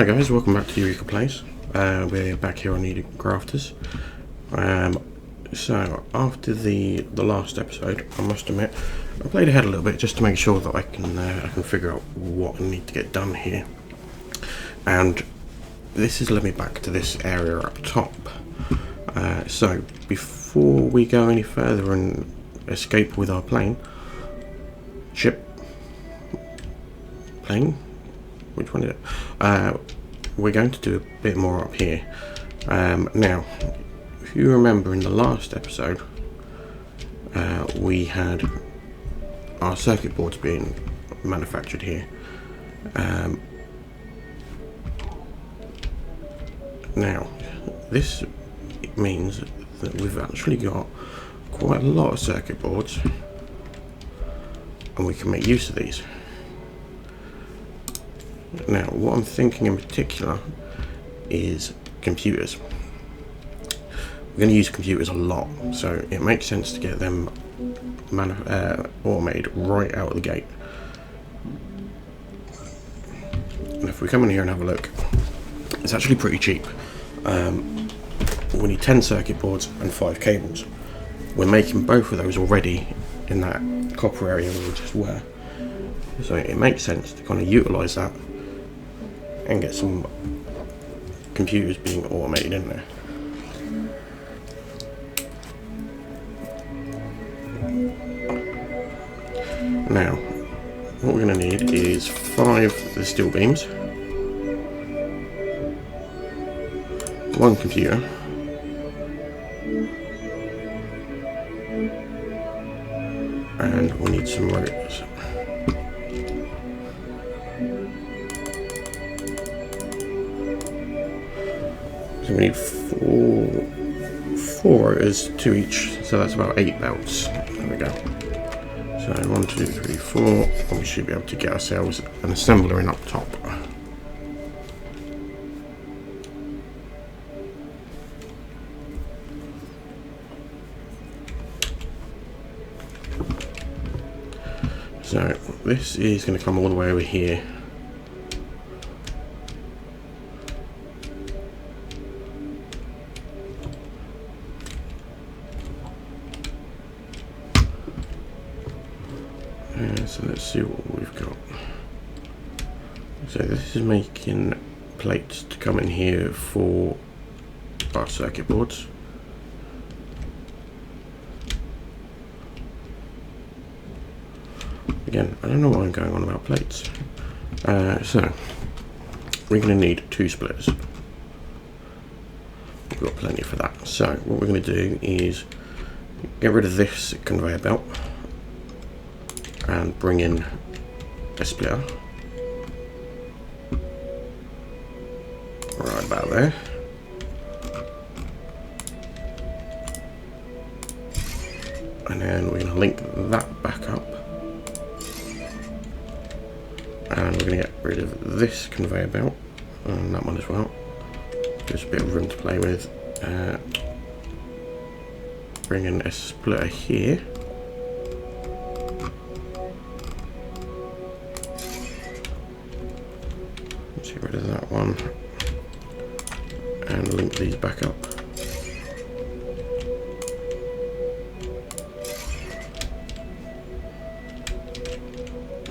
Hi guys, welcome back to Eureka Place. We're back here on Eureka Crafters. So after the last episode, I must admit, I played ahead a little bit just to make sure that I can figure out what I need to get done here. And this has led me back to this area up top. So before we go any further and escape with our plane, which one is it? We're going to do a bit more up here. Now, if you remember in the last episode, we had our circuit boards being manufactured here. Now, this means that we've actually got quite a lot of circuit boards, and we can make use of these. Now, what I'm thinking in particular is computers. We're going to use computers a lot, so it makes sense to get them automated right out of the gate. And if we come in here and have a look, it's actually pretty cheap. We need 10 circuit boards and 5 cables. We're making both of those already in that copper area where we just were. So it makes sense to kind of utilise that and get some computers being automated in there. Now, what we're going to need is 5 of the steel beams, 1 computer, and we need some rotors. So we need 4 rotors, 2 each, so that's about 8 belts. There we go. So 1, 2, 3, 4, and we should be able to get ourselves an assembler in up top. So this is going to come all the way over here. So let's see what we've got. So this is making plates to come in here for our circuit boards. Again, I don't know why I'm going on about plates. So we're going to need 2 splitters. We've got plenty for that. So what we're going to do is get rid of this conveyor belt and bring in a splitter right about there. And then we're going to link that back up, and we're going to get rid of this conveyor belt and that one as well. Just a bit of room to play with. Bring in a splitter here. Get rid of that one and link these back up.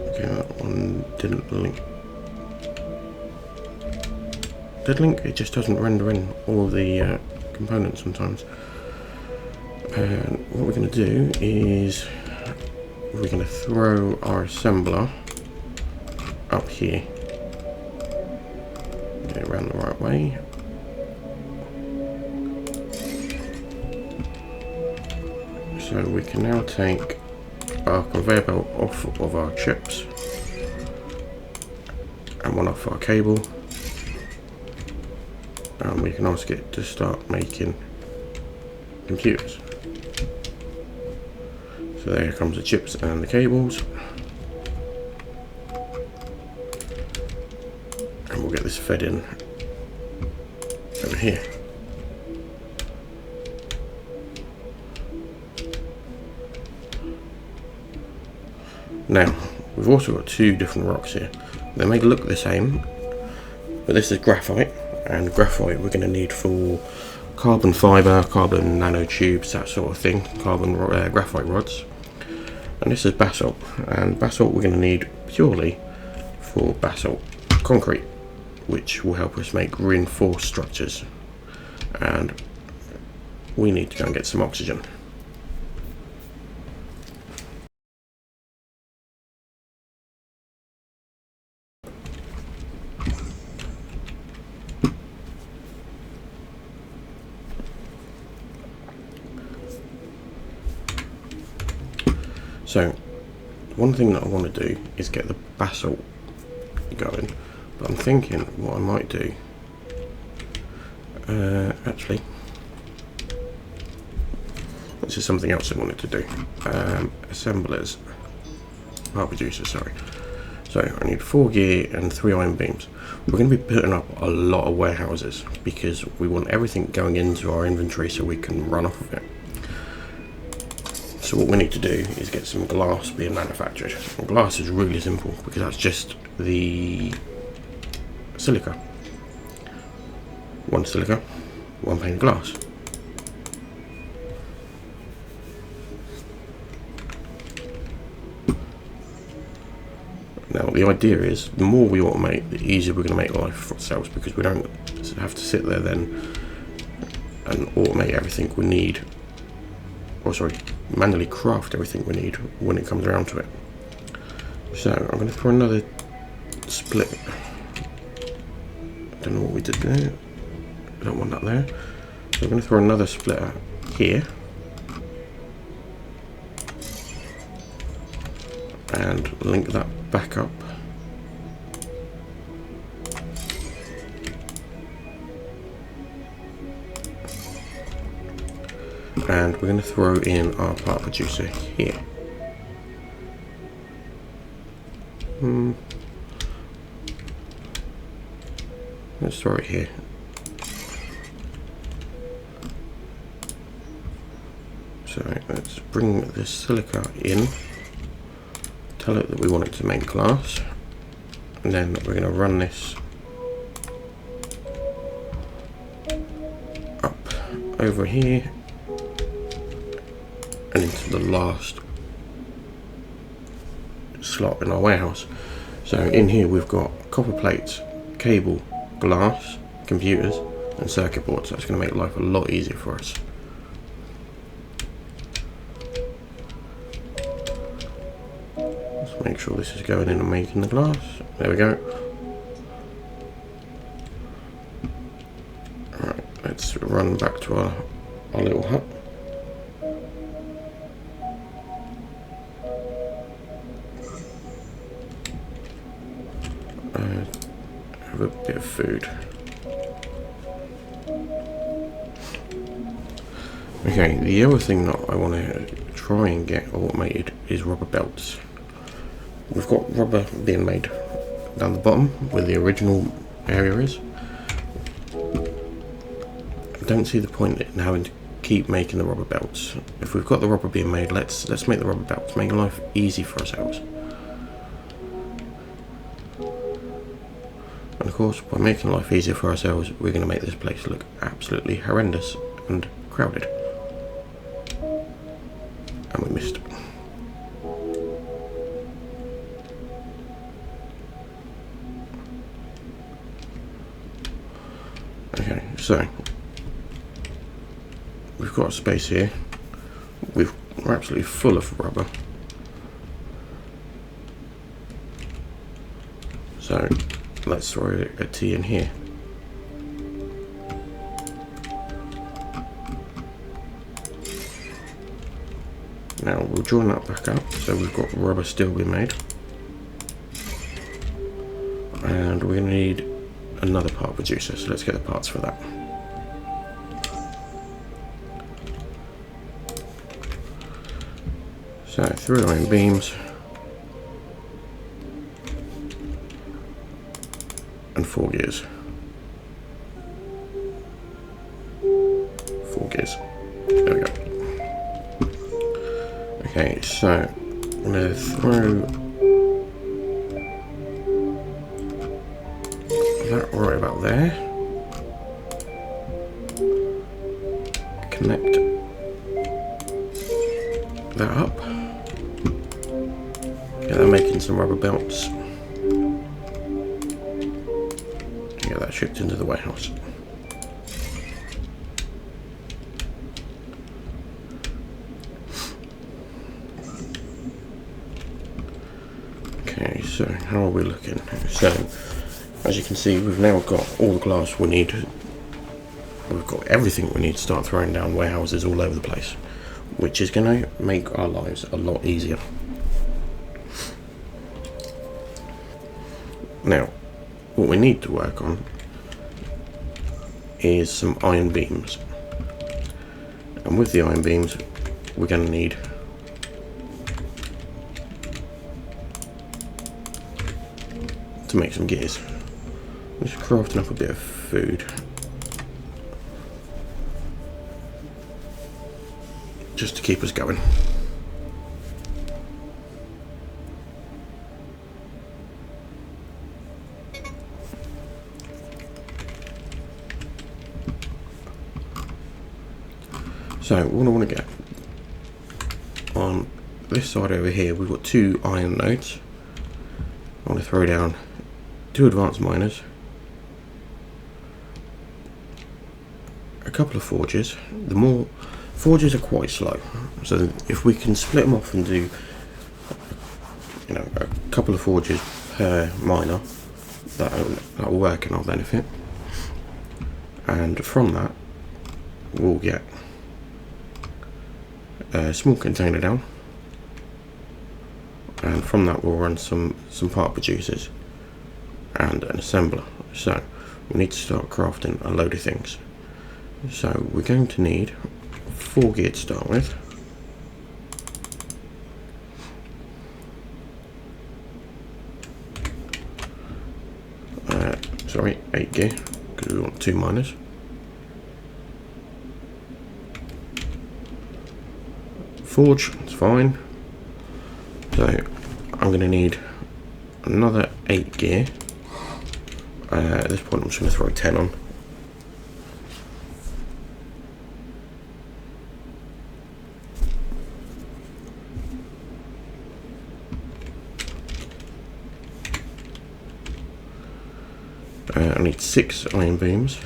Okay, that one didn't link. Did link? It just doesn't render in all the components sometimes. And what we're going to do is we're going to throw our assembler up here. Get it around the right way. So we can now take our conveyor belt off of our chips and one off our cable, and we can ask it to start making computers. So there comes the chips and the cables. And we'll get this fed in over here. Now, we've also got 2 different rocks here. They may look the same, But this is graphite, and graphite we're going to need for carbon fibre, carbon nanotubes, that sort of thing, carbon graphite rods. And this is basalt, and basalt we're going to need purely for basalt concrete, which will help us make reinforced structures. And we need to go and get some oxygen. So one thing that I want to do is get the basalt going, but I'm thinking what I might do, actually, this is something else I wanted to do. Assemblers, part producer, sorry. So I need 4 gear and 3 iron beams. We're going to be putting up a lot of warehouses because we want everything going into our inventory so we can run off of it. So what we need to do is get some glass being manufactured. And glass is really simple because that's just the silica. 1 silica, 1 pane of glass. Now the idea is the more we automate, the easier we're going to make life for ourselves, because we don't have to sit there then and automate everything we need, or sorry, manually craft everything we need when it comes around to it. So I'm going to throw another split. Don't know what we did there. I don't want that there. So I'm going to throw another splitter here. And link that back up. And we're going to throw in our part producer here. Let's throw it here. So let's bring the silica in, tell it that we want it to make glass, and then we're going to run this up over here and into the last slot in our warehouse. So in here we've got copper plates, cable, glass, computers and circuit boards. That's going to make life a lot easier for us. Let's make sure this is going in and making the glass. There we go. Alright, let's run back to our little hut. Have a bit of food. Okay, the other thing that I want to try and get automated is rubber belts. We've got rubber being made down the bottom where the original area is. I don't see the point in having to keep making the rubber belts. If we've got the rubber being made, let's make the rubber belts, make life easy for ourselves. And of course, by making life easier for ourselves, we're going to make this place look absolutely horrendous and crowded. And we missed. Okay, so we've got a space here. We're absolutely full of rubber. So let's throw a T in here. Now we'll join that back up, so we've got rubber steel being made. And we're going to need another part producer, so let's get the parts for that. So 3 iron beams and 4 gears. 4 gears. There we go. Okay, so I'm going to throw that right about there. Connect that up. Get that making some rubber belts. Get that shipped into the warehouse. Okay, so how are we looking? So, as you can see, we've now got all the glass we need. We've got everything we need to start throwing down warehouses all over the place, which is going to make our lives a lot easier. Now, what we need to work on is some iron beams. And with the iron beams, we're going to need to make some gears. I'm just crafting up a bit of food. Just to keep us going. So what I want to get on this side over here, we've got 2 iron nodes. I want to throw down 2 advanced miners, a couple of forges. The more forges are quite slow, so if we can split them off and do, you know, a couple of forges per miner, that will work in our benefit. And from that, we'll get a small container down, and from that we'll run some part producers and an assembler. So we need to start crafting a load of things. So we're going to need 4 gear to start with. Sorry, 8 gear, because we want 2 miners. Forge, it's fine. So I'm going to need another 8 gear. At this point I'm just going to throw 10 on. I need 6 iron beams.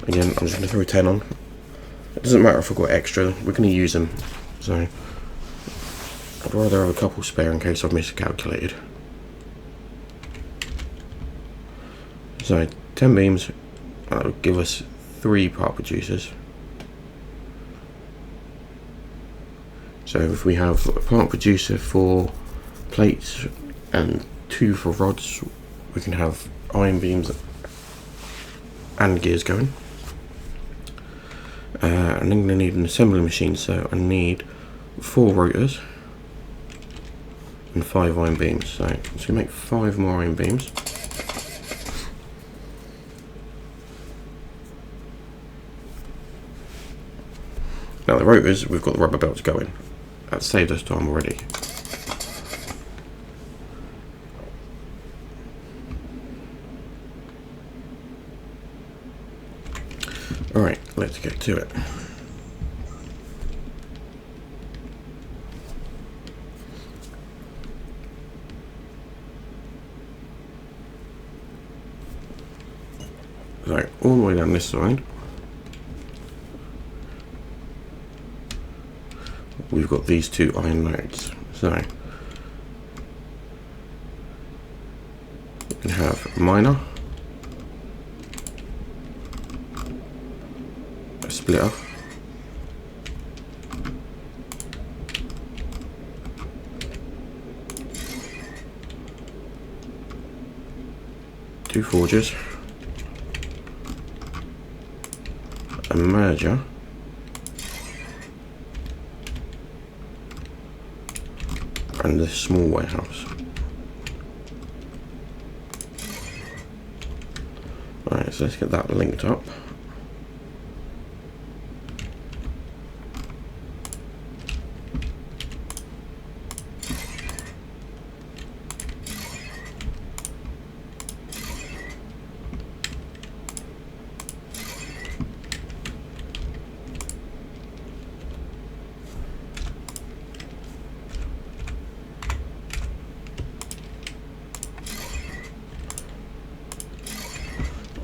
Again, I'm just going to throw 10 on. It doesn't matter if I've got extra, we're going to use them. So I'd rather have a couple spare in case I've miscalculated. So 10 beams, that'll give us 3 part producers. So if we have a part producer for plates and 2 for rods, we can have iron beams and gears going. And I'm going to need an assembly machine, so I need 4 rotors and 5 iron beams. So I'm just going to make 5 more iron beams. Now the rotors, we've got the rubber belts going. That saved us time already. Alright, let's get to it. So, all the way down this side, we've got these 2 iron nodes. So, we can have a miner, a splitter, two forges, a merger, and this small warehouse. Alright, so let's get that linked up.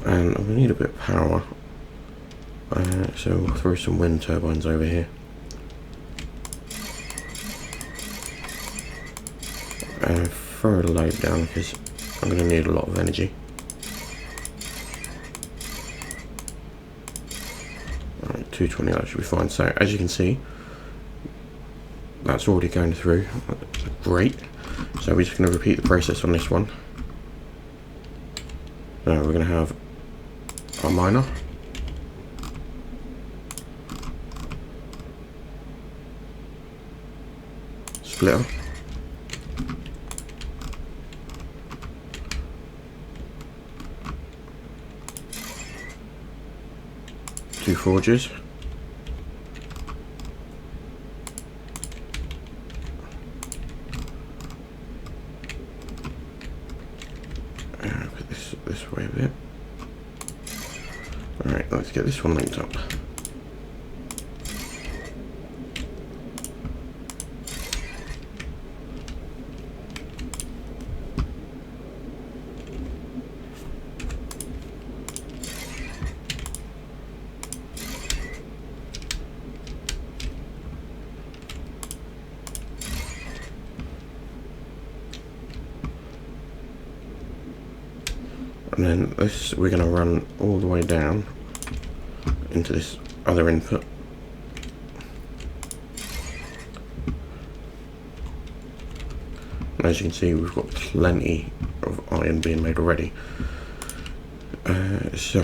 and we need a bit of power, so we'll throw some wind turbines over here. And throw a load down because I'm going to need a lot of energy. Alright, 220, that should be fine. So as you can see, that's already going through. That's great. So we're just going to repeat the process on this one. So we're going to have our miner, splitter, two forges, put this way a bit. Alright, let's get this one linked up. And then this we're going to run all the way down into this other input. And as you can see, we've got plenty of iron being made already. So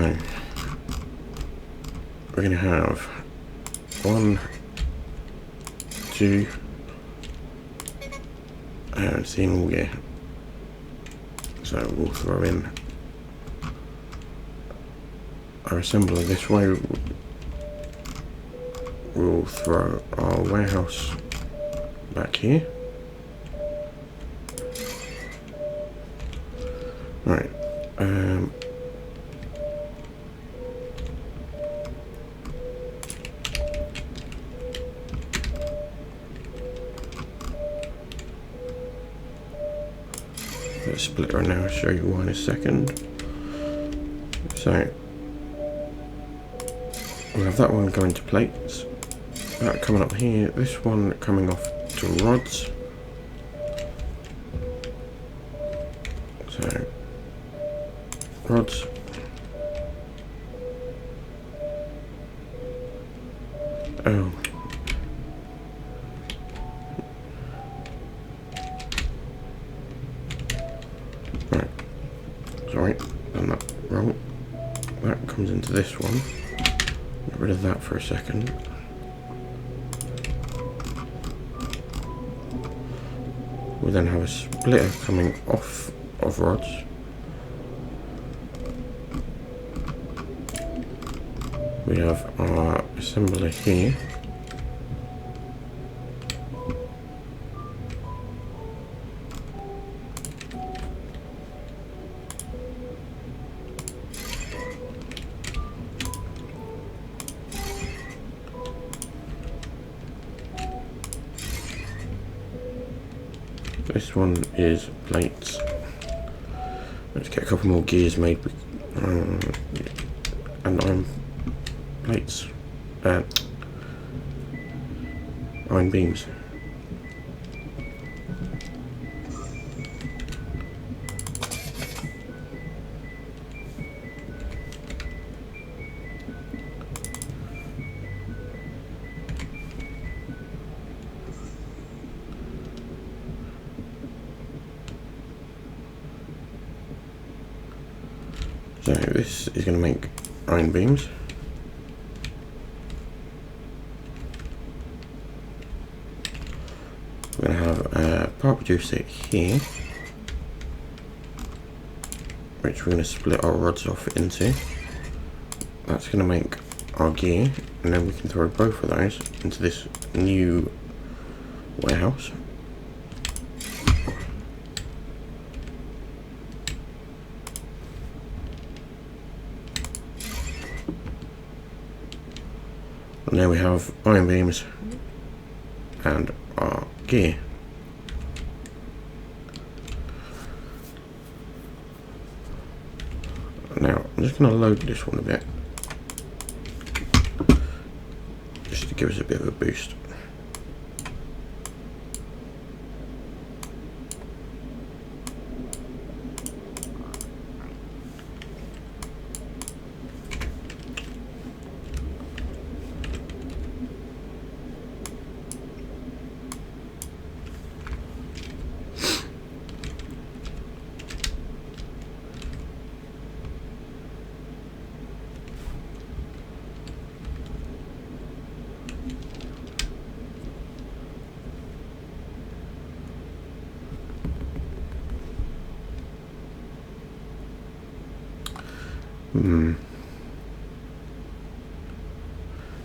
we're going to have 1, 2, and seeing all gear. So we'll throw in our assembler this way. We'll throw our warehouse back here. Right. Let's split her now. I'll show you why in a second. So we'll have that one going to plates. That coming up here. This one coming off to rods. So rods. Oh. Right. Sorry, done that wrong. That comes into this one. Get rid of that for a second. We then have a splitter coming off of rods. We have our assembler here. This one is plates. Let's get a couple more gears made, and iron plates, iron beams. So this is going to make iron beams. We're going to have a power producer here, which we're going to split our rods off into. That's going to make our gear, and then we can throw both of those into this new warehouse. And there we have iron beams and our gear. Now I'm just going to load this one a bit, just to give us a bit of a boost.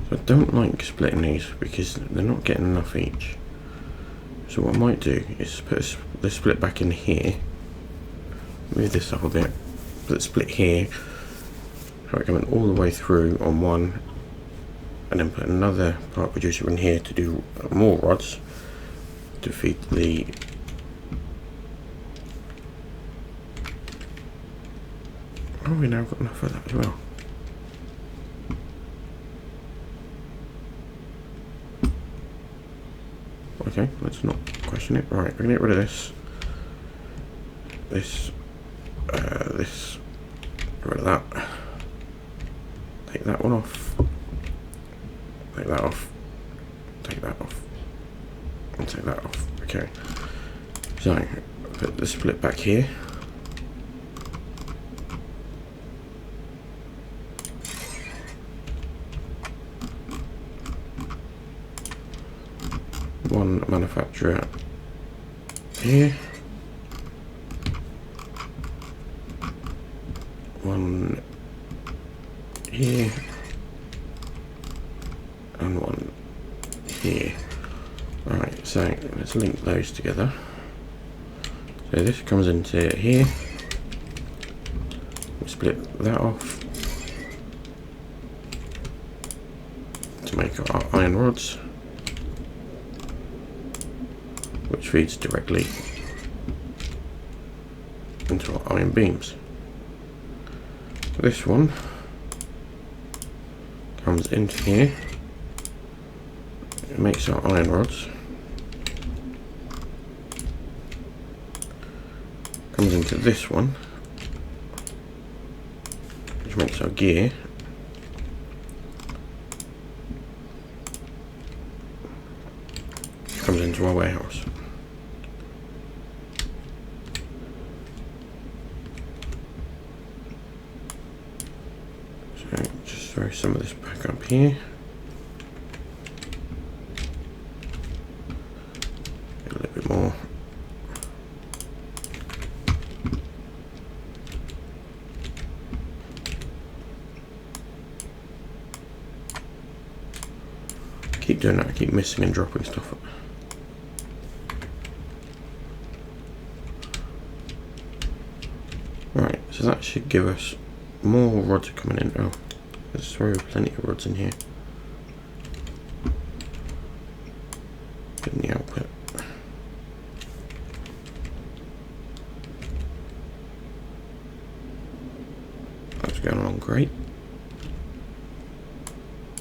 So I don't like splitting these because they're not getting enough each. So what I might do is put the split back in here, move this up a bit, put the split here, try coming all the way through on one, and then put another part producer in here to do more rods to feed the we now got enough of that as well. Okay, let's not question it. Right, we're gonna get rid of this. This, get rid of that. Take that one off. Take that off. Take that off. And take that off. Okay. So, put the split back here. One manufacturer here, one here, and one here. Right, so let's link those together. So this comes into here, we split that off to make our iron rods, which feeds directly into our iron beams. This one comes into here, it makes our iron rods, comes into this one, which makes our gear, comes into our warehouse. So just throw some of this back up here. Get a little bit more. Keep doing that, I keep missing and dropping stuff up. Right, so that should give us more rods coming in. Oh, let's throw plenty of rods in here. Getting the output. That's going along great.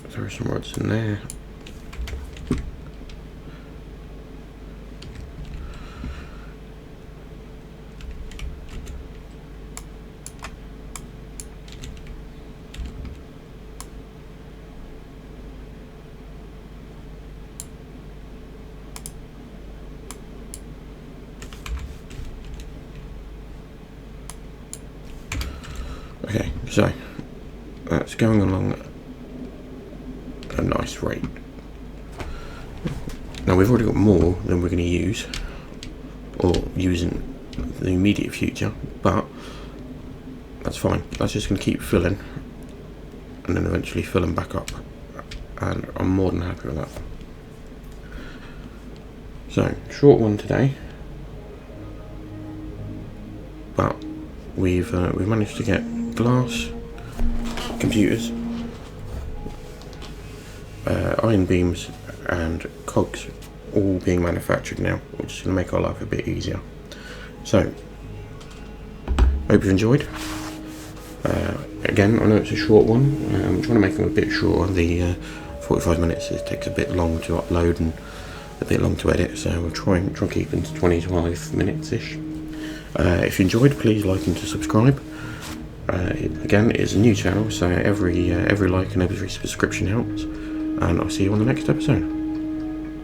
Throw some rods in there. Okay, so that's going along at a nice rate. Now we've already got more than we're going to use, or use in the immediate future, but that's fine. That's just going to keep filling, and then eventually filling back up, and I'm more than happy with that. So, short one today, but we've managed to get glass, computers, iron beams and cogs all being manufactured now, which is going to make our life a bit easier. So, hope you enjoyed. Again, I know it's a short one. I'm trying to make them a bit shorter. The 45 minutes takes a bit long to upload and a bit long to edit, so we'll try and keep them to 25 minutes ish. If you enjoyed, please like and subscribe. Again, it's a new channel, so every like and every subscription helps, and I'll see you on the next episode.